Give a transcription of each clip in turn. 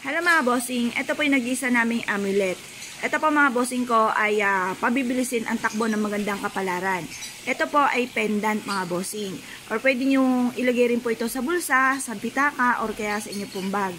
Hello mga bossing, ito po yung nag-isa naming amulet. Ito po mga bossing ko ay pabibilisin ang takbo ng magandang kapalaran. Ito po ay pendant mga bossing. Or pwede nyo ilagay rin po ito sa bulsa, sa pitaka, or kaya sa inyo pong bag.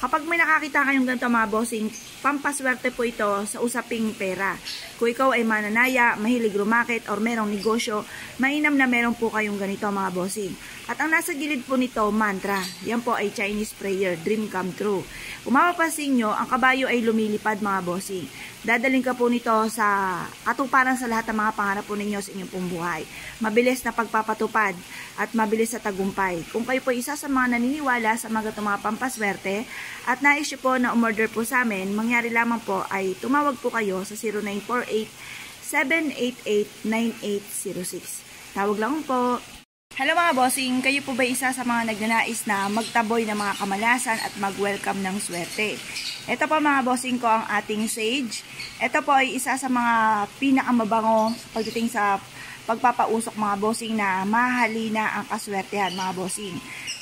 Kapag may nakakita kayong ganito mga bossing, pampaswerte po ito sa usaping pera. Kung ikaw ay mananaya, mahilig rumakit, or merong negosyo, mainam na meron po kayong ganito mga bossing. At ang nasa gilid po nito, mantra. Yan po ay Chinese prayer, dream come true. Kung mapapansin nyo, ang kabayo ay lumilipad mga bossing. Dadaling ka po nito sa katuparan sa lahat ng mga pangarap po ninyo sa inyong pong buhay. Mabilis na pagpapatupad at mabilis sa tagumpay. Kung kayo po isa sa mga naniniwala sa mga pampaswerte at nais nyo po na umorder po sa amin, mangyari lamang po ay tumawag po kayo sa 0948-788-9806. Tawag lang po. Hello mga bossing, kayo po ba isa sa mga nagnanais na magtaboy ng mga kamalasan at mag-welcome ng swerte? Ito po mga bossing ko ang ating sage. Ito po ay isa sa mga pinakamabango pagdating sa pagpapausok mga bossing na mahalina ang kaswertehan mga bossing.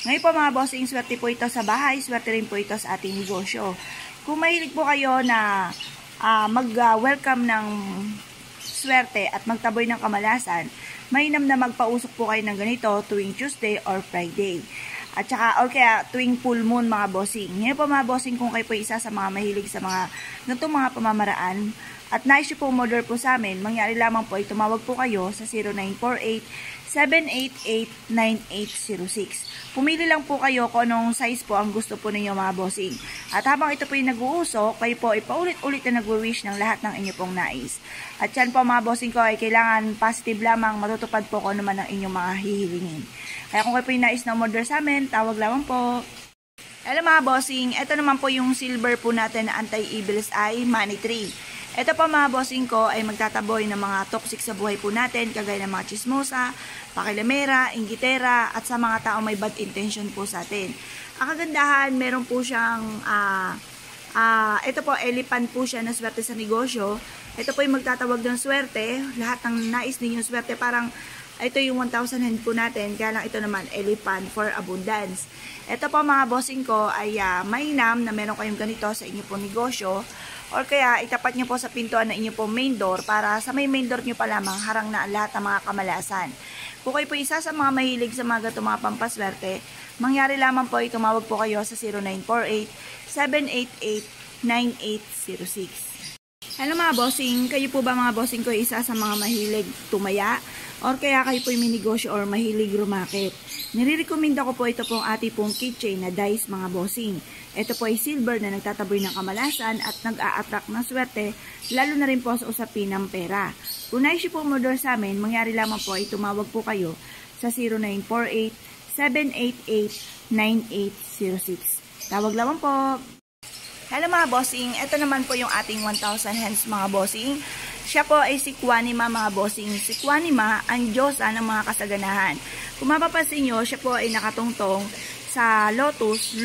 Ngayon po mga bossing, swerte po ito sa bahay, swerte rin po ito sa ating negosyo. Kung mahilig po kayo na mag-welcome ng swerte at magtaboy ng kamalasan, mainam na magpausok po kayo ng ganito tuwing Tuesday or Friday. At saka, or kaya tuwing full moon mga bossing. Ngayon po mga bossing, kung kayo po isa sa mga mahilig sa mga ganitong mga pamamaraan at nais nyo po umorder po sa amin, mangyari lamang po ay tumawag po kayo sa 0948-788-9806. Pumili lang po kayo kung anong size po ang gusto po ninyo mga bossing. At habang ito po yung nag-uusok, kayo po ay paulit-ulit na nag-wish ng lahat ng inyo pong nais. At yan po mga bossing ko ay kailangan positive lamang, matutupad po ko naman ang inyong mga hihilingin. Kaya kung kayo po yung nais na umorder sa amin, tawag lamang po. Hello mga bossing, ito naman po yung silver po natin na anti-evil's eye money tree. Ito po mga bossing ko ay magtataboy ng mga toxic sa buhay po natin, kagaya ng mga chismosa, pakilamera, inggitera, at sa mga tao may bad intention po sa atin. Ang kagandahan, meron po siyang, ito po, elephant po siya na swerte sa negosyo. Ito po yung magtatawag ng swerte, lahat ng nais ninyong swerte, parang ito yung 1,000 hand po natin, kaya lang ito naman, elephant for abundance. Ito po mga bossing ko ay mainam na meron kayong ganito sa inyo po negosyo, or kaya itapat nyo po sa pintuan ng inyo po main door para sa may main door nyo pa lamang harang na lahat ng mga kamalasan. Kung kayo po isa sa mga mahilig sa mga ganito mga pampaswerte, mangyari lamang po ay tumawag po kayo sa 0948-788-9806. Hello mga bossing, kayo po ba mga bossing ko isa sa mga mahilig tumaya? Or kaya kayo po yung may negosyo or mahilig rumakit? Nire-recommenda ko po ito pong ating pong keychain na dice mga bossing. Ito po ay silver na nagtataboy ng kamalasan at nag-a-attract ng swerte, lalo na rin po sa usapin ng pera. Kung nais po umorder sa amin, mangyari lamang po ay tumawag po kayo sa 0948-788-9806. Tawag lamang po. Hello mga bossing, ito naman po yung ating 1,000 hands mga bossing. Siya po ay si Kwanima mga bossing. Si Kwanima ang Diyosa ng mga kasaganahan. Kung mapapansin nyo, siya po ay nakatungtong sa lotus,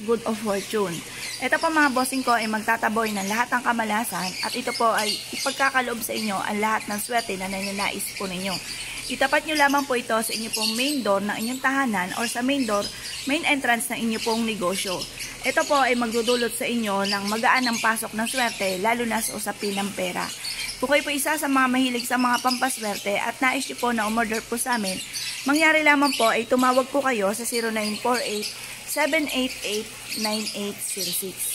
good of fortune. Ito po mga bossing ko ay magtataboy ng lahat ng kamalasan at ito po ay ipagkakaloob sa inyo ang lahat ng swerte na nananais po ninyo. Itapat nyo lamang po ito sa inyo pong main door ng inyong tahanan or sa main door, main entrance ng inyo pong negosyo. Ito po ay magdudulot sa inyo ng magaan ng pasok ng swerte, lalo na sa usapin ng pera. Kung kayo po isa sa mga mahilig sa mga pampaswerte at nais nyo po na umorder po sa amin, mangyari lamang po ay tumawag po kayo sa 0948-788-9806.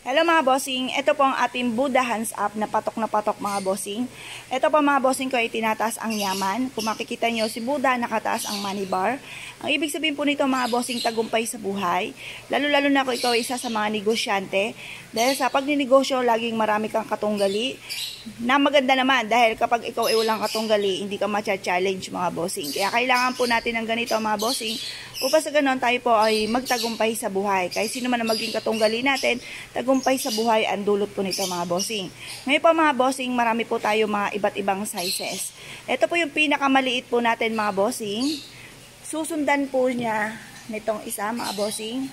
Hello mga bossing, ito po ang ating Buddha hands up na patok mga bossing. Ito po mga bossing ko ay tinataas ang yaman. Kung makikita nyo si Buddha nakataas ang money bar. Ang ibig sabihin po nito mga bossing, tagumpay sa buhay. Lalo na kung ikaw isa sa mga negosyante. Dahil sa pagninegosyo, laging marami kang katunggali. Na maganda naman dahil kapag ikaw ay walang katunggali, hindi ka matcha-challenge mga bossing. Kaya kailangan po natin ng ganito mga bossing. Upang sa ganon tayo po ay magtagumpay sa buhay. Kahit sino man ang maging katunggali natin, tagumpay sa buhay ang dulot po nito mga bossing. Ngayon po mga bossing, marami po tayo mga iba't ibang sizes. Ito po yung pinakamaliit po natin mga bossing. Susundan po niya nitong isa mga bossing.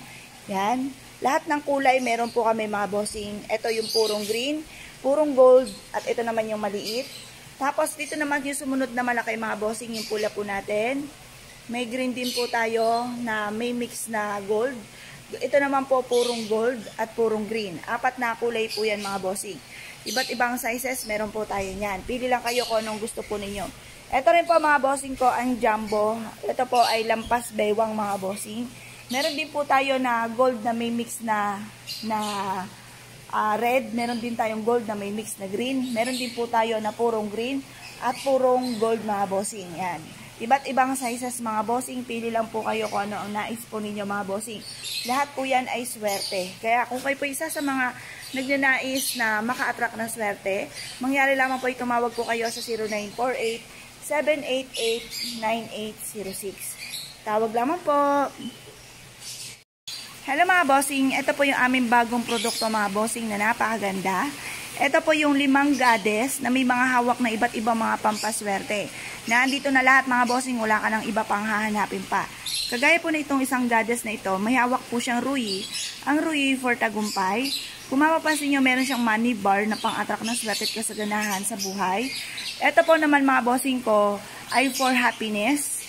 Yan. Lahat ng kulay meron po kami mga bossing. Ito yung purong green, purong gold, at ito naman yung maliit. Tapos dito naman yung sumunod na malaki mga bossing, yung pula po natin. May green din po tayo na may mix na gold. Ito naman po purong gold at purong green. 4 na kulay po yan mga bossing. Iba't ibang sizes, meron po tayo niyan. Pili lang kayo kung anong gusto po ninyo. Ito rin po mga bossing ko, ang jumbo. Ito po ay lampas baywang mga bossing. Meron din po tayo na gold na may mix na red. Meron din tayong gold na may mix na green. Meron din po tayo na purong green at purong gold mga bossing. Yan. Iba't ibang sizes mga bossing. Pili lang po kayo kung ano ang nais po ninyo mga bossing. Lahat po yan ay swerte. Kaya kung kayo po isa sa mga nagnanais na maka-attract ng swerte, mangyari lamang po tumawag po kayo sa 0948-788-9806. Tawag lamang po. Hello mga bossing. Ito po yung aming bagong produkto mga bossing na napakaganda. Ito po yung 5 goddess na may mga hawak na iba't ibang mga pampaswerte. Nandito na lahat mga bossing, wala ka ng iba pang hahanapin pa. Kagaya po na itong isang goddess na ito, may hawak po siyang ruyi. Ang ruyi for tagumpay. Kung mapapansin nyo, meron siyang money bar na pang-attract ng swerte at kasaganahan sa buhay. Ito po naman mga bossing ko ay for happiness.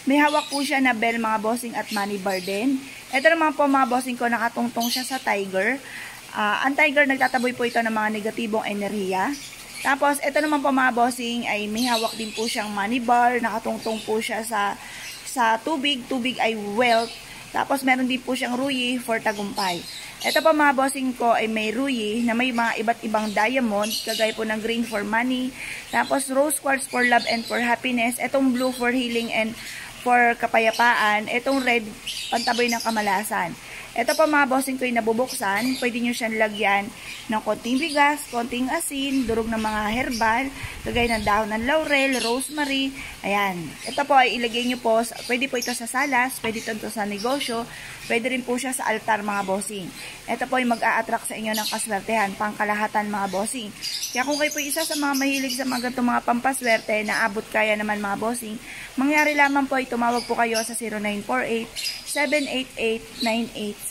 May hawak po siya na bell mga bossing at money bar din. Ito naman po mga bossing ko, nakatungtong siya sa tiger. Ang tiger, nagtataboy po ito ng mga negatibong enerhiya. Tapos, ito naman po mga bossing, ay may hawak din po siyang money bar. Nakatungtong po siya sa tubig. Tubig ay wealth. Tapos, meron din po siyang ruyi for tagumpay. Ito po mga bossing ko ay may ruyi na may mga iba't ibang diamond. Kagaya po ng green for money. Tapos, rose quartz for love and for happiness. Itong blue for healing and for kapayapaan. Itong red, pantaboy ng kamalasan. Ito pa mga bossing ko yung nabubuksan, pwede nyo siyang lagyan ng konting bigas, konting asin, durog ng mga herbal, kagaya ng dahon ng laurel, rosemary, ayan. Ito po ay ilagay nyo po, pwede po ito sa salas, pwede ito sa negosyo, pwede rin po siya sa altar mga bossing. Ito po ay mag-a-attract sa inyo ng kaswertehan, pangkalahatan mga bossing. Kaya kung kayo po isa sa mga mahilig sa mga ganitong mga pampaswerte na abot kaya naman mga bossing, mangyari lamang po ay tumawag po kayo sa 0948-788-9806.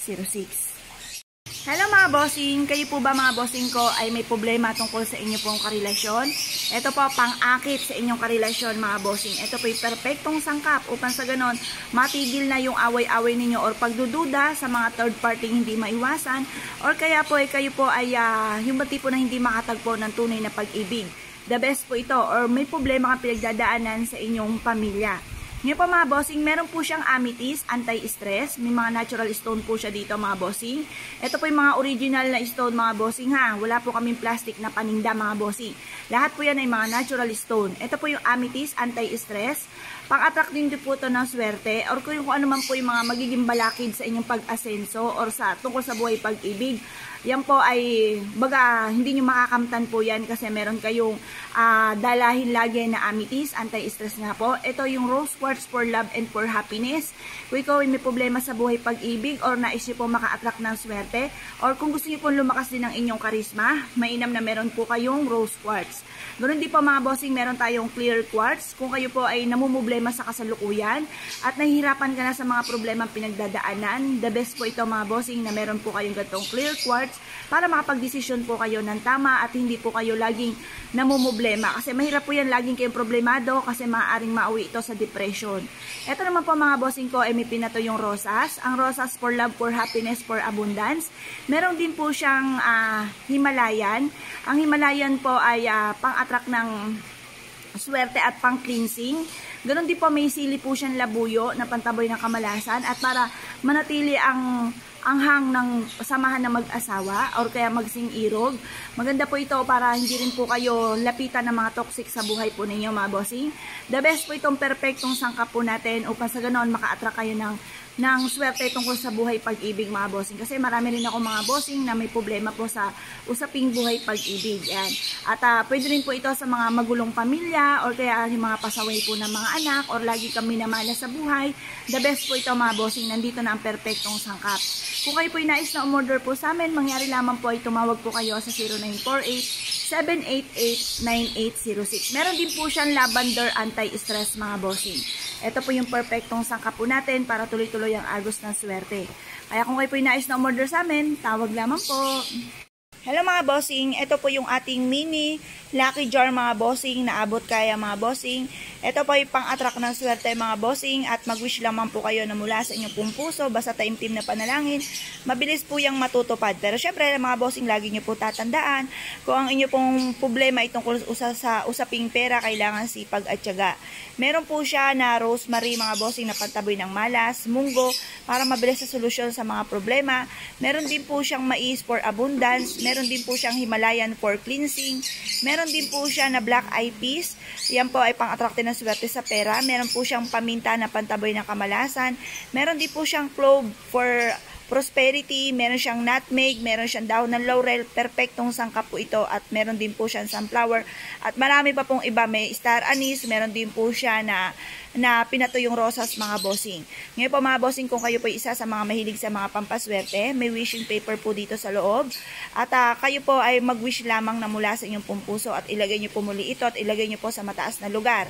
Hello mga bossing! Kayo po ba mga bossing ko ay may problema tungkol sa inyo pong karelasyon? Ito po pang-akit sa inyong karelasyon mga bossing. Ito po yung perfectong sangkap upang sa ganon matigil na yung away-away ninyo or pagdududa sa mga third party hindi maiwasan or kaya po ay kayo po ay yung tipo na hindi makatagpo ng tunay na pag-ibig. The best po ito or may problema kang pinagdadaanan sa inyong pamilya. Ngayon po mga bossing, meron po siyang amethyst, anti-stress. May mga natural stone po siya dito mga bossing. Ito po yung mga original na stone mga bossing ha. Wala po kaming plastic na paninda mga bossing. Lahat po yan ay mga natural stone. Ito po yung amethyst, anti-stress. Pang-attract din po ito ng swerte or kung ano man po yung mga magiging balakid sa inyong pag-asenso or tungkol sa buhay pag-ibig. Yan po ay, baga, hindi nyo makakamtan po yan kasi meron kayong dalahin lagi na amethyst, anti-stress nga po. Ito yung rose quartz for love and for happiness. Kung ikaw ay may problema sa buhay pag-ibig or nais nyo po maka-attract ng swerte or kung gusto nyo po lumakas din ang inyong karisma, mainam na meron po kayong rose quartz. Ganoon din po mga bossing, meron tayong clear quartz. Kung kayo po ay namumblema sa kasalukuyan at nahihirapan ka na sa mga problema pinagdadaanan, the best po ito mga bossing na meron po kayong ganitong clear quartz para makapag-desisyon po kayo ng tama at hindi po kayo laging namumblema. Kasi mahirap po yan, laging kayong problemado kasi maaaring mauwi ito sa depression. Ito naman po mga bossing ko ay may pinato yung rosas. Ang rosas for love, for happiness, for abundance. Meron din po siyang Himalayan. Ang Himalayan po ay pang-attract ng swerte at pang-cleansing. Ganon din po may sili po siyang labuyo na pantaboy ng kamalasan at para manatili ang anghang ng samahan ng mag-asawa or kaya magsing-irog. Maganda po ito para hindi rin po kayo lapitan ng mga toxic sa buhay po ninyo mga bossing. The best po itong perfectong sangkap po natin upang sa ganon maka-attract kayo ng swerte tungkol sa buhay pag-ibig mga bossing. Kasi marami rin ako mga bossing na may problema po sa usaping buhay pag-ibig. Yan. At pwede rin po ito sa mga magulong pamilya or kaya yung mga pasaway po ng mga anak or lagi kami namala sa buhay. The best po ito mga bossing. Nandito na ang perfectong sangkap. Kung kayo po nais na umorder po sa amin, mangyari lamang po ay tumawag po kayo sa 0948-788-9806. Meron din po siyang lavender anti-stress mga bossing. Ito po yung perfectong sangkap po natin para tuloy-tuloy ang agos ng swerte. Kaya kung kayo po nais na umorder sa amin, tawag lamang po. Hello mga bossing, ito po yung ating mini lucky jar mga bossing, naabot kaya mga bossing. Ito po ay pang-attract ng swerte mga bossing at mag-wish lamang po kayo na mula sa inyong pong puso, basta taimtim na panalangin, mabilis po yung matutupad. Pero syempre mga bossing, lagi nyo po tatandaan, kung ang inyo pong problema ay tungkol sa usaping pera, kailangan sipag at tiyaga. Meron po siya na rosemary mga bossing na pantaboy ng malas, munggo, para mabilis sa solusyon sa mga problema. Meron din po siyang mais for abundance, meron din po siyang Himalayan for cleansing, meron din po siya na black eyed peas, yan po ay pang-attract ng swerte sa pera. Meron po siyang paminta na pantaboy ng kamalasan. Meron din po siyang clove for prosperity. Meron siyang nutmeg. Meron siyang dahon ng laurel. Perfectong sangkap po ito. At meron din po siyang sunflower. At marami pa pong iba. May star anise. Meron din po siya na pinatuyong rosas mga bossing. Ngayon po mga bossing, kung kayo po isa sa mga mahilig sa mga pampaswerte, may wishing paper po dito sa loob. At kayo po ay mag-wish lamang na mula sa inyong pong puso at ilagay nyo po muli ito at ilagay nyo po sa mataas na lugar.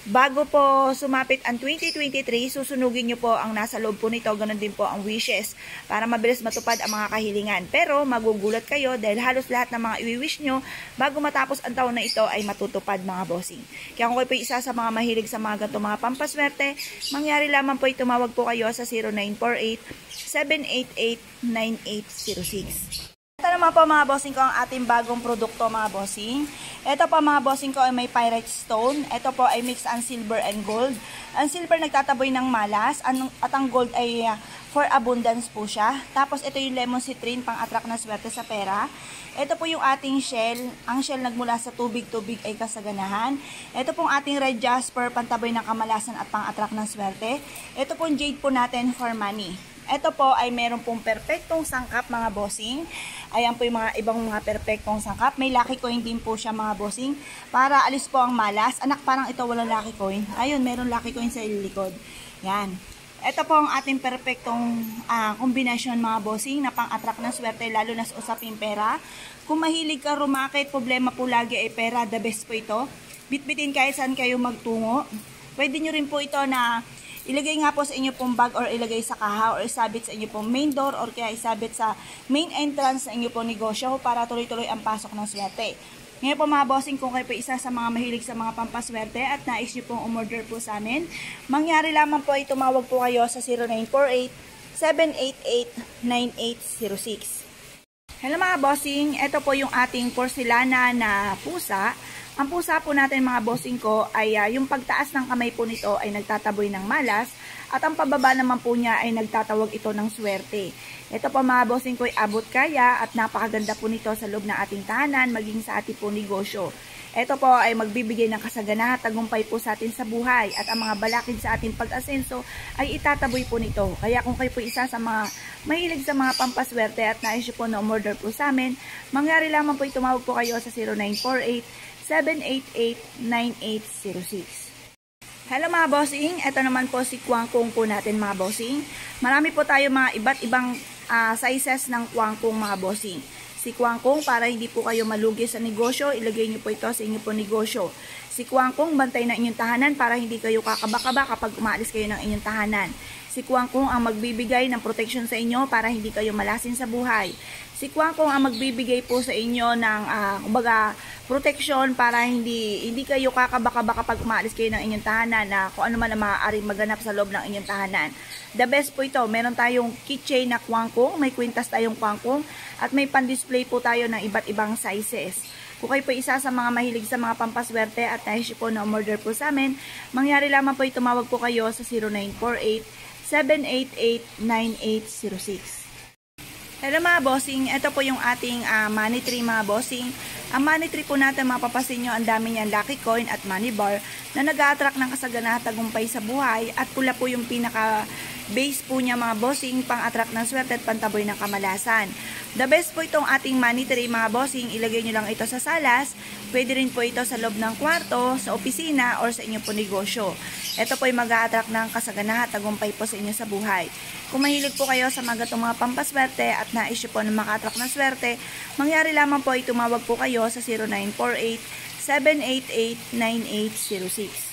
Bago po sumapit ang 2023, susunugin nyo po ang nasa loob po nito, ganun din po ang wishes para mabilis matupad ang mga kahilingan. Pero magugulat kayo dahil halos lahat ng mga i-wish nyo bago matapos ang taon na ito ay matutupad mga bossing. Kaya kung kayo po isa sa mga mahilig sa mga ganito mga pampaswerte, mangyari lamang po tumawag po kayo sa 0948-788-9806. Ito naman po mga bossing ko ang ating bagong produkto mga bossing. Ito po mga bossing ko ay may pyrite stone. Ito po ay mix ang silver and gold. Ang silver nagtataboy ng malas at ang gold ay for abundance po siya. Tapos ito yung lemon citrine pang-attract na swerte sa pera. Ito po yung ating shell. Ang shell nagmula sa tubig-tubig ay kasaganahan. Ito pong ating red jasper pantaboy ng kamalasan at pang-attract ng swerte. Ito pong jade po natin for money. Ito po ay meron pong perfectong sangkap mga bossing. Ayan po yung mga ibang mga perfectong sangkap. May lucky coin din po siya mga bossing. Para alis po ang malas. Anak, parang ito walang lucky coin. Ayun, meron lucky coin sa likod. Yan. Ito po ang ating perfectong kombinasyon mga bossing na pang-attract ng swerte lalo na sa usaping pera. Kung mahilig ka rumakit, problema po lagi ay pera, the best po ito. Bitbitin kahit saan kayo magtungo. Pwede nyo rin po ito na ilagay nga po sa inyo pong bag or ilagay sa kaha or isabit sa inyo pong main door or kaya isabit sa main entrance sa inyo pong negosyo para tuloy-tuloy ang pasok ng swerte. Ngayon po mga bossing, kung kayo po isa sa mga mahilig sa mga pampaswerte at nais nyo pong umorder po sa amin, mangyari lamang po ay tumawag po kayo sa 0948-788-9806. Hello mga bossing, ito po yung ating porcelana na pusa. Ang pusa po natin mga bossing ko ay yung pagtaas ng kamay po nito ay nagtataboy ng malas at ang pababa naman po niya ay nagtatawag ito ng swerte. Ito po mga bossing ko ay abot kaya at napakaganda po nito sa loob ng ating tahanan maging sa ating po negosyo. Ito po ay magbibigay ng kasaganahan at tagumpay po sa atin sa buhay at ang mga balakid sa ating pag-asenso ay itataboy po nito. Kaya kung kayo po isa sa mga mahilig sa mga pampaswerte at nais po na umorder po sa amin, mangyari lamang po tumawag po kayo sa 0948-788-9806. Hello mga bossing, ito naman po si kwangkong po natin mga bossing. Marami po tayo mga iba't ibang sizes ng kwangkong mga bossing. Si kwangkong para hindi po kayo malugi sa negosyo, ilagay niyo po ito sa inyo po negosyo. Si kwangkong bantay ng inyong tahanan para hindi kayo kakaba-kaba kapag umaalis kayo ng inyong tahanan. Si kwangkong ang magbibigay ng protection sa inyo para hindi kayo malasin sa buhay. Si kwangkong ang magbibigay po sa inyo ng kumbaga protection para hindi kayo kakaba-kaba kapag umaalis kayo ng inyong tahanan na kung ano man ang maaaring maganap sa loob ng inyong tahanan. The best po ito, meron tayong keychain na kwangkong, may kwintas tayong kwangkong at may pan-display po tayo ng iba't ibang sizes. Kung kayo po isa sa mga mahilig sa mga pampaswerte at nais po na umorder po sa amin, mangyari lamang po tumawag po kayo sa 0948-788-9806. Hello mga bossing, ito po yung ating money tree mga bossing. Ang money tree po natin, mapapasin nyo, ang dami niyan lucky coin at money bar na nag-a-attract ng kasaganahan at tagumpay sa buhay at pula po yung pinaka base po niya mga bossing, pang-attract ng swerte at pantaboy ng kamalasan. The best po itong ating money tree mga bossing, ilagay nyo lang ito sa salas, pwede rin po ito sa loob ng kwarto, sa opisina, or sa inyong po negosyo. Ito po ay mag-a-attract ng kasaganahan at tagumpay po sa inyo sa buhay. Kung mahilig po kayo sa mga mga pampaswerte at nais po na maka-attract ng swerte, mangyari lamang po ay tumawag po kayo sa 0948-788-9806.